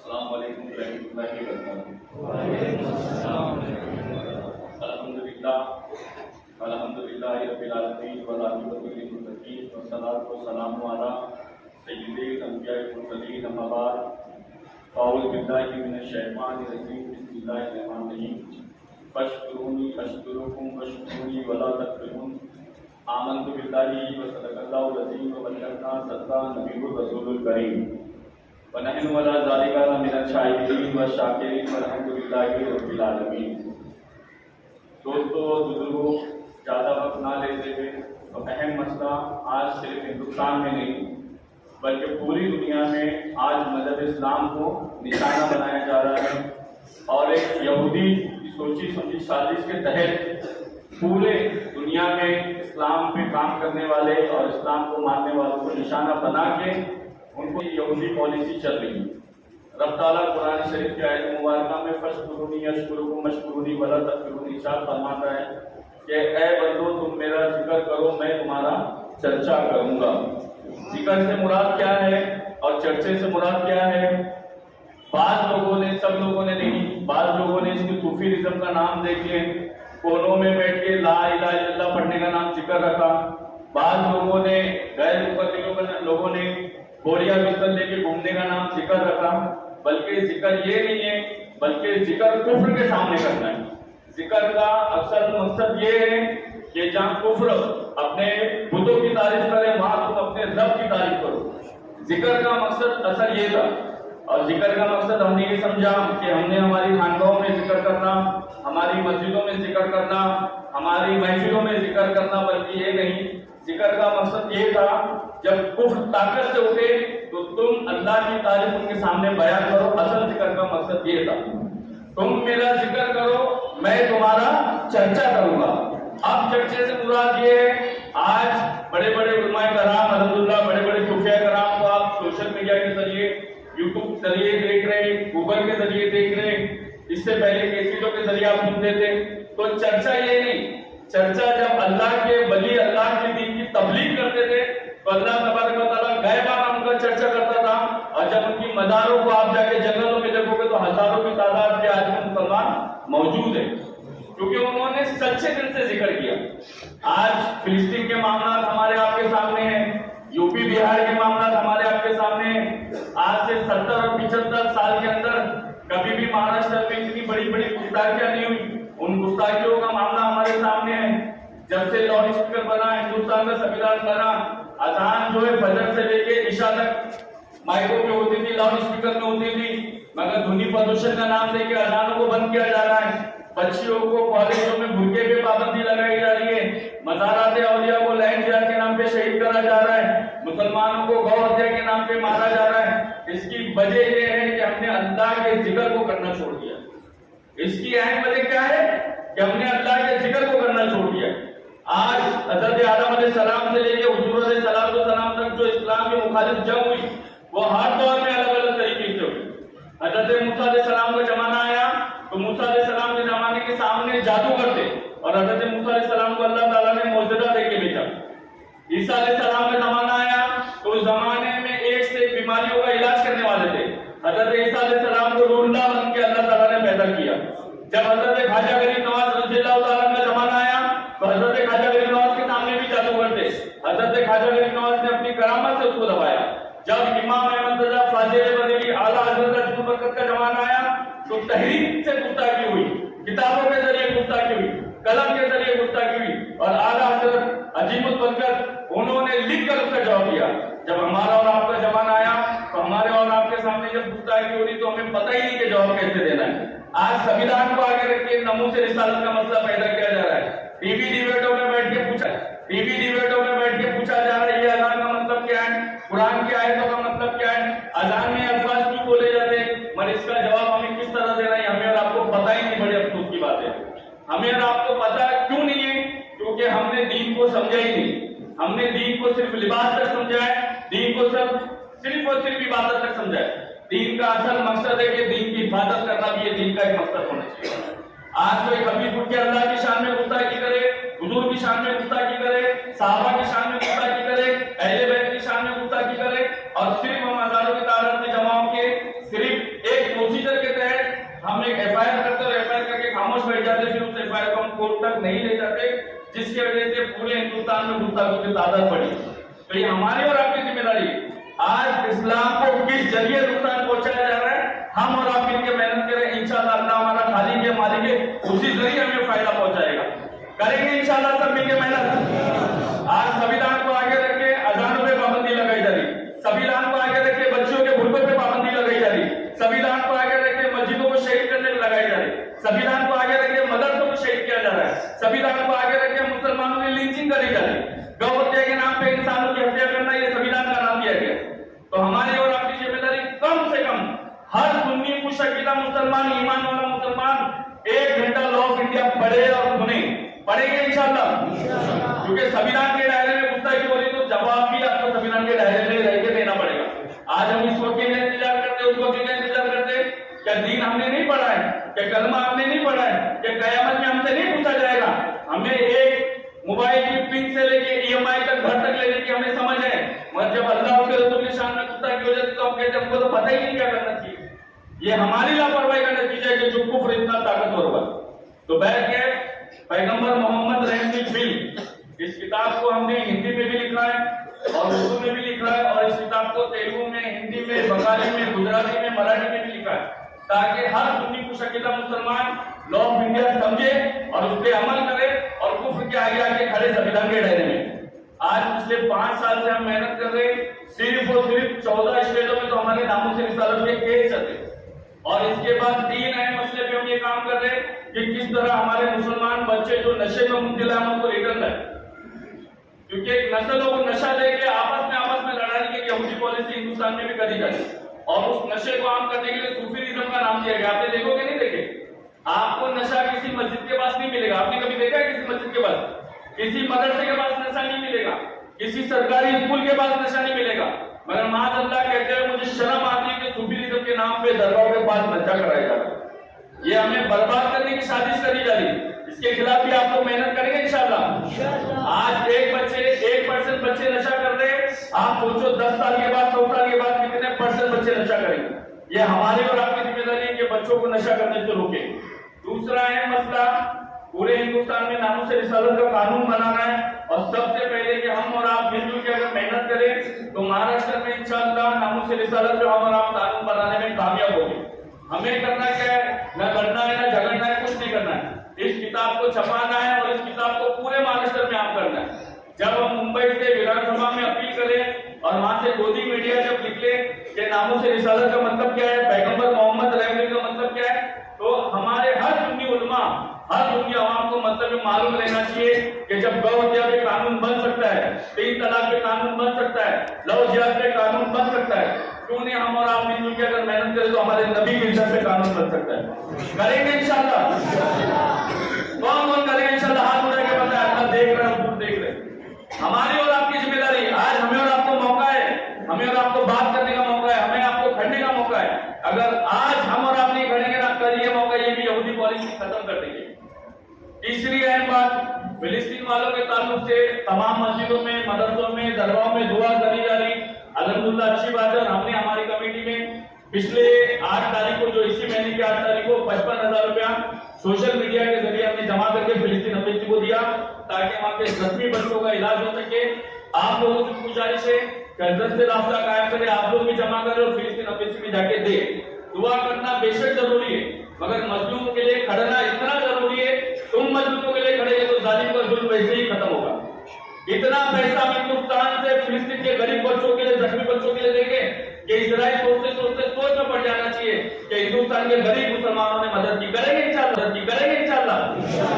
السلام علیکم ورحمۃ اللہ وبرکاتہ۔ وعلیکم السلام۔ الحمدللہ رب العالمین والعاقبۃ للمتقین والصلاۃ والسلام علی سید الانبیاء والمرسلین، اما بعد فاعوذ باللہ من الشیطان الرجیم، بسم اللہ الرحمن الرحیم۔ فاشکرونی اشکرکم واشکرونی ولا تکفرون۔ آمنت باللہ وصدق اللہ العظیم وبلغنا صدق نبی الرسول الکریم ونحن علی ذلک من الشاہدین والشاکرین والحمدللہ رب العالمین۔ دوستو بزرگوں، زیادہ وقت نہ لیتے ہوئے تو اہم مسئلہ آج صرف ہندوستان میں نہیں بلکہ پوری دنیا میں آج مذہب اسلام کو نشانہ بنایا جا رہا ہے، اور ایک یہودی کی سوچی سمجھی سازش کے تحت پورے دنیا میں اسلام پہ کام کرنے والے اور اسلام کو ماننے والوں کو نشانہ بنا کے ان کو یہودی پالیسی چل رہی ہے۔ رب تعالیٰ قرآن شریف کی آیت مبارکہ میں فاشکرونی اشکرکم واشکرونی ولا تکفرون ارشاد فرماتا ہے کہ اے بندو تم میرا ذکر کرو، میں تمہارا چرچا کروں گا۔ ذکر سے مراد کیا ہے اور چرچے سے مراد کیا ہے؟ بعض لوگوں نے، سب لوگوں نے نہیں، بعض لوگوں نے اس کی صوفیزم کا نام دے کے کونوں میں بیٹھ کے لا الہ الا اللہ پڑھنے کا نام ذکر رکھا۔ بعض لوگوں نے، غیر مقلدوں لوگوں نے بوریا بستر لے کے گھومنے کا نام ذکر رکھا، بلکہ ذکر یہ نہیں ہے، بلکہ ذکر کفر کے سامنے کرنا ہے۔ ذکر کا اکثر مقصد یہ ہے کہ جہاں کفر اپنے بتوں کی تعریف کرے وہاں تم اپنے رب کی تعریف کرو۔ ذکر کا مقصد اصل یہ تھا، اور ذکر کا مقصد ہم نے یہ سمجھا کہ ہم نے ہماری خانقاہوں میں ذکر کرنا، ہماری مسجدوں میں ذکر کرنا، ہماری محفلوں میں ذکر کرنا، بلکہ یہ نہیں۔ ذکر کا مقصد یہ تھا جب کفر طاقت سے اٹھے تو تم اللہ کی تعریف ان کے سامنے بیان کرو۔ اصل ذکر کا مقصد یہ تھا، تم میرا ذکر کرو، میں تمہارا چرچا کروں گا۔ اب چرچے سے مراد یہ ہے، آج بڑے بڑے علماء کرام الحمدللہ، بڑے بڑے صوفیاء کرام کو آپ سوشل میڈیا کے ذریعے، یوٹیوب کے ذریعے دیکھ رہے ہیں، گوگل کے ذریعے دیکھ رہے ہیں، اس سے پہلے کیسٹوں کے ذریعے آپ سنتے تھے۔ تو چرچا یہ نہیں، چرچا جب اللہ کے ولی اللہ کے دین کی تبلیغ کرتے تھے تو اللہ تبارک و تعالیٰ غیبانہ ان کا چرچا کرتا تھا، اور جب ان کی مزاروں کو آپ جا کے جنگلوں میں دیکھو گے تو ہزاروں کی تعداد کے آج میں مسلمان موجود ہیں، کیونکہ انہوں نے سچے دل سے ذکر کیا۔ آج فلسطین کے معاملات ہمارے آپ کے سامنے ہیں، یو پی بہار کے معاملات ہمارے آپ کے سامنے ہیں۔ آج سے 70 اور 75 سال کے اندر کبھی بھی مہاراشٹر میں اتنی بڑی بڑی گستاخیاں نہیں ہوئی، ان گستاخیوں کا معاملہ ہمارے سامنے ہے۔ جب سے لاؤڈ اسپیکر بنا، ہندوستان کا سنویدھان بنا، اذان جو ہے فجر سے لے کے عشاء تک مائکوں پہ ہوتی تھی، لاؤڈ اسپیکر میں ہوتی تھی، مگر دھنی پردوشن کا نام دے کے اذانوں کو بند کیا جا رہا ہے۔ بچیوں کو کالجوں میں برقعے پہ پابندی لگائی جا رہی ہے، مزارات اولیاء کو لینڈ جہاد کے نام پہ شہید کرا جا رہا ہے، مسلمانوں کو گو ہتیا کے نام پہ مارا جا رہا ہے۔ اس کی وجہ یہ ہے کہ ہم نے اللہ کے ذکر کو کرنا چھوڑ دیا۔ اس کی اہم وجہ کیا ہے کہ ہم نے اللہ کے ذکر کو کرنا چھوڑ دیا۔ آج حضرت آدم علیہ السلام سے لے کے حضور علیہ السلام تک جو اسلام کے مخالف جنگ ہوئی وہ ہر دور میں الگ الگ طریقے سے ہوئی۔ حضرت موسیٰ علیہ السلام کا زمانہ آیا تو موسیٰ علیہ السلام کے زمانے کے سامنے جادو کرتے، اور حضرت موسیٰ علیہ السلام کو اللہ تعالیٰ نے معجزہ دے کے بھیجا۔ عیسیٰ علیہ السلام کا زمانہ آیا تو اس زمانے میں ایک سے ایک بیماریوں کا علاج کرنے والے تھے، حضرت عیسیٰ علیہ السلام کو روح اللہ بن کے اللہ تعالیٰ نے پیدا کیا۔ جب حضرت خواجہ غریب نواز رضی اللہ تعالیٰ کا زمانہ آیا تو حضرت خواجہ غریب نواز کے سامنے بھی جادو کرتے، حضرت خواجہ غریب نواز نے اپنی کرامت سے اس کو دبایا۔ جب امام احمد رضا فاضل بریلوی اعلیٰ حضرت اجل برکت کا زمانہ آیا تو تحریر سے گستاخی ہوئی، کتابوں کے ذریعے گستاخی ہوئی، قلم کے ذریعے گستاخی ہوئی، اور اعلیٰ حضرت عجیب البرکت انہوں نے لکھ کر اس کا جواب دیا۔ جب ہمارا اور آپ کا زمانہ آیا تو ہمارے اور آپ کے سامنے جب گستاخی ہو رہی تو ہمیں پتہ ہی نہیں کہ جواب کیسے دینا ہے۔ آج سنویدھان کو آگے رکھ کے ناموس رسالت کا مسئلہ پیدا کیا جا رہا ہے، ٹی وی ڈیبیٹوں میں بیٹھ کے پوچھا جا رہا ہے یہ اذان کا مطلب کیا ہے، قرآن کی آیتوں کا مطلب کیا ہے، اذان میں الفاظ کیوں بولے جاتے ہیں، مگر اس کا جواب ہمیں کس طرح دینا ہے ہمیں اور آپ کو پتہ ہی نہیں۔ بڑے افسوس کی بات ہے، ہمیں اور آپ کو پتہ کیوں نہیں ہے؟ کیونکہ ہم نے دین کو سمجھا ہی نہیں۔ ہم نے دین کو صرف لباس تک سمجھا ہے، دین کو صرف اور صرف عبادت تک سمجھا ہے۔ دین کا اصل مقصد ہے کہ دین کی حفاظت کرنا بھی یہ دین کا ایک مقصد ہونا چاہیے۔ آج کوئی خبیث اٹھ کے اللہ کی شان میں گستاخی کرے، حضور کی شان میں گستاخی کرے، صحابہ کی شان میں گستاخی کرے، اہل بیت کی شان میں گستاخی کرے، اور صرف ہم ہزاروں کی تعداد میں جمع ہو کے صرف ایک تک نہیں لے جاتے، جس کی وجہ سے پورے ہندوستان میں گستاخوں کی تعداد بڑھی. تو یہ ہماری اور آپ کی ذمہ داری ہے. آج اسلام کو کس ذریعے نقصان پہنچایا جا رہا ہے، ہم اور آپ مل کے محنت کریں، انشاءاللہ اللہ ہمارا خالق ہے مالک ہے، اسی ذریعے ہمیں فائدہ پہنچائے گا. کریں گے انشاءاللہ سب مل کے محنت. آج سنویدھان کو آگے رکھ کے اذانوں پہ پابندی لگائی جا رہی، سنویدھان کو آگے رکھ کے بچوں کے بھرکوں پہ پابندی لگائی جا رہی، سنویدھان کو آگے رکھ کے مسجدوں کو شہید کرنے میں لگائی جا رہی، سنویدھان کو آگے رکھ کے مدرسوں کو شہید کیا جا رہا ہے، سنویدھان کو آگے رکھ کے مسلمانوں کی لنچنگ کری جا رہی. گو ہتیا کے نام پہ انسانوں کی ہتیا کرنا یہ سنویدھان کا نام دیا گیا. تو ہماری اور آپ کی ذمہ داری کم سے کم ہر سنی مشکلہ مسلمان، ایمان والا مسلمان 1 گھنٹہ لا آف انڈیا پڑھے اور سنے. پڑھیں گے انشاءاللہ، کیونکہ سنویدھان کے دائرے میں گستاخی ہو رہی تو جواب بھی آپ کو سنویدھان کے دائرے میں رہ کے دینا پڑے گا. آج ہم اس وقت کے لیے انتظار کرتے، اس وقت کے لیے انتظار کرتے. کیا دین ہم نے نہیں پڑھا ہے؟ کیا کلمہ ہم نے نہیں پڑھا ہے؟ کیا قیامت میں ہم سے نہیں پوچھا جائے گا؟ ہمیں ایک موبائل کی پن سے لے کے EMI تک گھر تک لینے کی ہمیں سمجھ ہے، مگر جب اللہ اس کے رسول کی شان میں گستاخی ہو جاتی تو ہم کہتے ہیں ہم کو تو پتہ ہی نہیں کیا کرنا چاہیے. یہ ہماری لاپرواہی کا نتیجہ ہے کہ جو کفر اتنا طاقتور ہوا. تو بہرکیف پیغمبر محمد رحمت بل، اس کتاب کو ہم نے ہندی میں بھی لکھا ہے اور اردو میں بھی لکھا ہے، اور اس کتاب کو تیلگو میں، ہندی میں، بنگالی میں، گجراتی میں، مراٹھی میں بھی لکھا ہے، تاکہ ہر سنی مشکلہ مسلمان لا آف انڈیا سمجھے اور اس پہ عمل کرے اور کفر کے آگے آگے کھڑے سنویدھان کے دائرے میں. آج پچھلے 5 سال سے ہم محنت کر رہے ہیں، صرف اور صرف 14 اسٹیٹوں میں تو ہمارے ناموں سے رسالت کے کیس چلتے، اور اس کے بعد 3 اہم مسئلے پہ ہم یہ کام کر رہے ہیں کہ کس طرح ہمارے مسلمان بچے جو نشے میں مبتلا ہیں ان کو ریٹرن لائیں. کیونکہ ایک نسلوں کو نشہ دے کے آپس میں لڑائی کی یہودی پالیسی ہندوستان میں بھی کری جاتی، اور اس نشے کو عام کرنے کے لیے صوفیزم کا نام دیا گیا. آپ نے دیکھو گے نہیں دیکھے؟ آپ کو نشہ کسی مسجد کے پاس نہیں ملے گا. آپ نے کبھی دیکھا ہے کسی مسجد کے پاس، کسی مدرسے کے پاس نشہ نہیں ملے گا، کسی سرکاری اسکول کے پاس نشہ نہیں ملے گا. مگر معاذ اللہ کہتے ہیں مجھے شرم آتی ہے کہ صوفیزم کے نام پہ درگاہوں کے پاس نشہ کرایا جا رہا ہے. یہ ہمیں برباد کرنے کی سازش کری جا رہی ہے. اس کے خلاف بھی آپ لوگ محنت کریں گے انشاءاللہ. آج 1% بچے نشہ کر رہے ہیں، آپ سوچو 10 سال کے بعد 100 سال کے بعد کتنے % بچے نشہ کریں گے. یہ ہماری اور آپ کی ذمہ داری ہے کہ بچوں کو نشہ کرنے سے روکیں. دوسرا اہم مسئلہ پورے ہندوستان میں ناموں سے رسالت کا قانون بنانا ہے، اور سب سے پہلے کہ ہم اور آپ مل جل کے اگر محنت کریں تو مہاراشٹر میں انشاءاللہ ناموں سے رسالت جو ہم اور آپ قانون بنانے میں کامیاب ہوگی. ہمیں کرنا کیا ہے؟ نہ لڑنا ہے، نہ جھگڑنا ہے، کچھ نہیں کرنا ہے. اس کتاب کو چھپانا ہے اور اس کتاب کو پورے مہاراشٹر میں عام کرنا ہے. جب ہم ممبئی سے ویدھان سبھا میں اپیل کریں اور وہاں سے گودی میڈیا جب نکلے کہ ناموں سے رسالت کا مطلب کیا ہے، پیغمبر محمد رحمت کا مطلب کیا ہے، تو ہمارے ہر سنی علماء، ہر سنی عوام کو مطلب معلوم رہنا چاہیے کہ جب گو ہتیا پہ قانون بن سکتا ہے، 3 طلاق پہ قانون بن سکتا ہے، لو جہاد پہ قانون بن سکتا ہے، کیوں نہیں ہم اور آپ مل جل کے اگر محنت کریں تو ہمارے نبی کی عزت پہ قانون بن سکتا ہے. کریں گے انشاءاللہ. کون کریں گے انشاءاللہ؟ ہاتھ اٹھا کے بتائیں. اللہ دیکھ رہے ہیں، ہم دیکھ رہے ہیں. ہماری اور آپ کی ذمہ داری. آج ہمیں اور آپ کو موقع ہے، ہمیں اور آپ کو بات کرنے کا موقع ہے، ہمیں آپ کو کھڑنے کا موقع ہے. اگر آج ہم اور آپ نہیں کھڑیں گے نا، کل یہ موقع یہ بھی یہودی پالیسی ختم کر دیں گے. تیسری اہم بات فلسطین والوں کے تعلق سے تمام مسجدوں میں، مدرسوں میں، درگاہوں میں دعا کری جا رہی. الحمدللہ اچھی بات ہے. اور ہم نے ہماری کمیٹی میں پچھلے 8 تاریخ کو، جو اسی مہینے کی 8 تاریخ کو 55,000 روپیہ سوشل میڈیا کے ذریعے ہم نے جمع کر کے فلسطین ایمبیسی کو دیا تاکہ وہاں کے زخمی بچوں کا علاج ہو سکے. آپ لوگوں سے گزارش ہے کہ حضرت سے رابطہ قائم کریں، آپ لوگ بھی جمع کریں اور فلسطین ایمبیسی میں جا کے دیں. دعا کرنا بے شک ضروری ہے، مگر مظلوموں کے لیے کھڑنا اتنا ضروری ہے. تم مظلوموں کے لیے کھڑے گے تو ظالم کا ظلم ویسے ہی ختم ہوگا. اتنا پیسہ ہندوستان سے فلسطین کے غریب بچوں کے لیے، زخمی بچوں کے لیے دیں گے کہ اسرائیل سوچتے سوچ میں پڑ جانا چاہیے کہ ہندوستان کے غریب مسلمانوں نے مدد کی. کریں گے انشاءاللہ.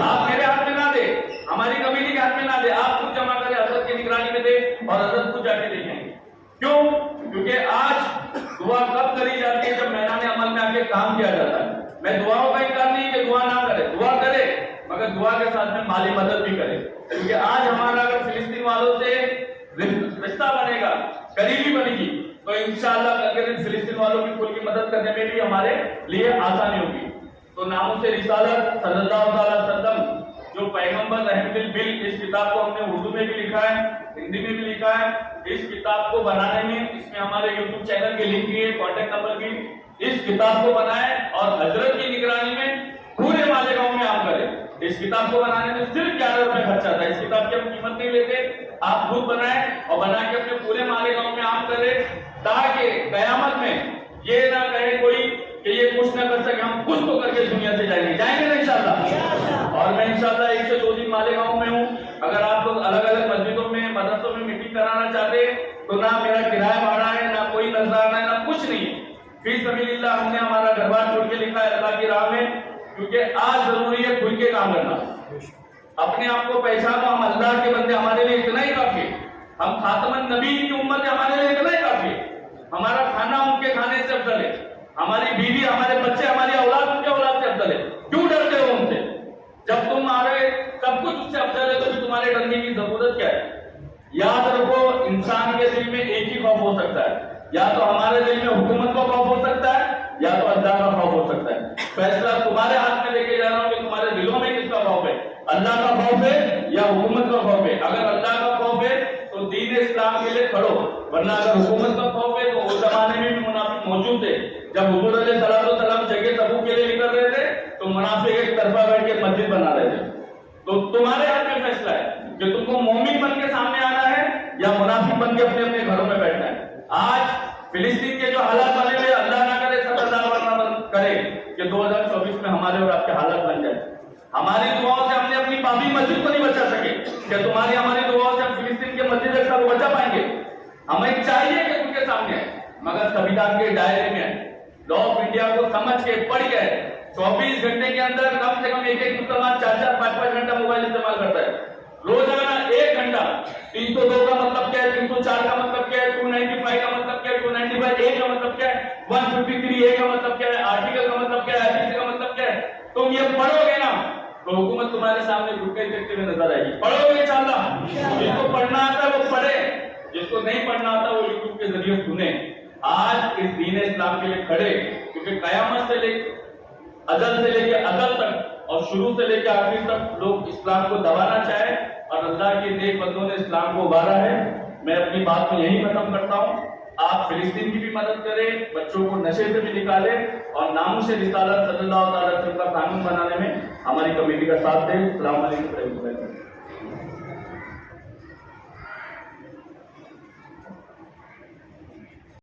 آپ میرے ہاتھ میں نہ دے، ہماری کمیٹی کے ہاتھ میں نہ دے، آپ خود جمع کریں، حضرت کی نگرانی میں دے اور حضرت خود جا کے دیں گے. کیوں؟ کیونکہ آج دعا کب کری جاتی ہے؟ جب میدان عمل میں آ کے کام کیا جاتا ہے. میں دعاؤں کا انکار نہیں کہ دعا نہ کرے، دعا کرے، مگر دعا کے ساتھ میں مالی مدد بھی کرے. کیونکہ آج ہمارا اگر فلسطین والوں سے رشتہ بنے گا، قریبی بنے گی، تو انشاءاللہ کل کے دن فلسطین والوں کی کل کی مدد کرنے میں بھی ہمارے لیے آسانی ہوگی. تو ناموں سے رسالت صلی اللہ علیہ وسلم جو پیغمبر رحمت بل، اس کتاب کو ہم نے اردو میں بھی لکھا ہے، ہندی میں بھی لکھا ہے. اس کتاب کو بنانے میں، اس میں ہمارے یوٹیوب چینل کے لنک بھی ہے، کانٹیکٹ نمبر بھی. اس کتاب کو بنائیں اور حضرت کی نگرانی میں پورے مالیگاؤں میں عام کریں. اس کتاب کو بنانے میں صرف 11 روپے خرچ آتا ہے. اس کتاب کی ہم قیمت نہیں لیتے, آپ خود بنائیں اور بنا کے اپنے پورے مالیگاؤں میں عام کریں, تاکہ قیامت میں یہ نہ کہے کوئی کہ یہ کچھ نہ کر سکے. ہم کچھ تو کر کے دنیا سے جائیں گے نا انشاءاللہ. اور میں انشاءاللہ 1 سے 2 دن مالیگاؤں میں ہوں. اگر آپ لوگ الگ الگ مسجدوں میں مدرسوں میں میٹنگ کرانا چاہتے تو نہ میرا کرایہ بھاڑا ہے, نہ کوئی نذرانہ ہے, نہ کچھ نہیں. فی سبیل اللہ ہم نے ہمارا گھر بار چھوڑ کے لکھا ہے اللہ کی راہ میں, کیونکہ آج ضروری ہے کھل کے کام کرنا. اپنے آپ کو پہچانو, ہم اللہ کے بندے, ہمارے لیے اتنا ہی کافی. ہم خاتم النبی کی امت ہے, ہمارے لیے اتنا ہی کافی. ہمارا کھانا ان کے کھانے سے افضل ہے, ہماری بیوی, ہمارے بچے, ہماری اولاد ان کے اولاد سے افضل ہے. کیوں ڈرتے ہو ان سے؟ جب تم سب کچھ اس سے افضل ہے تو پھر تمہارے ڈرنے کی ضرورت کیا ہے؟ یاد رکھو, انسان کے دل میں ایک ہی خوف ہو سکتا ہے, یا تو ہمارے دل میں حکومت کا خوف ہو سکتا ہے, یا تو اللہ کا خوف ہو سکتا ہے. فیصلہ تمہارے ہاتھ میں لے کے جا رہا ہوں کہ تمہارے دلوں میں کس کا خوف ہے, اللہ کا خوف ہے یا حکومت کا خوف ہے. اگر اللہ کا خوف ہے تو دین اسلام کے لیے کھڑو, ورنہ اگر حکومت کا خوف ہے تو اس زمانے میں بھی منافق موجود تھے. جب حضور علیہ السلام جگہ تبوک کے لیے نکل رہے تھے تو منافق ایک طرفہ بیٹھ کے مسجد بنا رہے تھے. تو تمہارے ہاتھ میں فیصلہ ہے کہ تم کو مومن بن کے سامنے آنا ہے یا منافق بن کے اپنے اپنے گھروں میں بیٹھنا ہے. آج فلسطین کے جو حالات بنے ہوئے, اللہ نہ کرے 70,000 ورنہ کرے کہ 2024 میں ہمارے اور آپ کے حالات بن جائے. ہماری دعاؤں سے ہم نے اپنی بابی مسجد کو نہیں بچا سکے, کہ تمہاری ہماری دعاؤں سے ہم فلسطین کے مسجد اقصیٰ کو بچا پائیں گے؟ ہمیں چاہیے کہ ان کے سامنے آئے, مگر سنویدھان کے دائرے میں آئے, لا آف انڈیا کو سمجھ کے پڑھ گئے. 24 گھنٹے کے اندر کم سے کم ایک مسلمان 4-4 5-5 گھنٹہ موبائل استعمال کرتا ہے. روزانہ 1 گھنٹہ. 302 کا مطلب کیا ہے, 304 کا مطلب کیا ہے, 295 کا مطلب کیا ہے, 295 A کا مطلب کیا ہے, 153 A کا مطلب کیا ہے, آرٹیکل کا مطلب کیا ہے, IPC کا مطلب کیا ہے. تم یہ پڑھو گے نا تو حکومت تمہارے سامنے گھٹنے دیکھتے ہوئے نظر آئے گی. پڑھو گے انشاءاللہ. جس کو پڑھنا آتا ہے وہ پڑھے, جس کو نہیں پڑھنا آتا وہ یوٹیوب کے ذریعے سنے. آج اس دین اسلام کے لیے کھڑے, کیونکہ قیامت سے لے ازل سے لے کے ازل تک اور شروع سے لے کے آخر تک لوگ اسلام کو دبانا چاہے, اور اللہ کے نیک بندوں نے اسلام کو ابھارا ہے. میں اپنی بات کو یہی ختم کرتا ہوں. آپ فلسطین کی بھی مدد کریں, بچوں کو نشے سے بھی نکالیں, اور ناموس رسالت صلی اللہ علیہ وسلم کا قانون بنانے میں ہماری کمیٹی کا ساتھ دیں. السلام علیکم.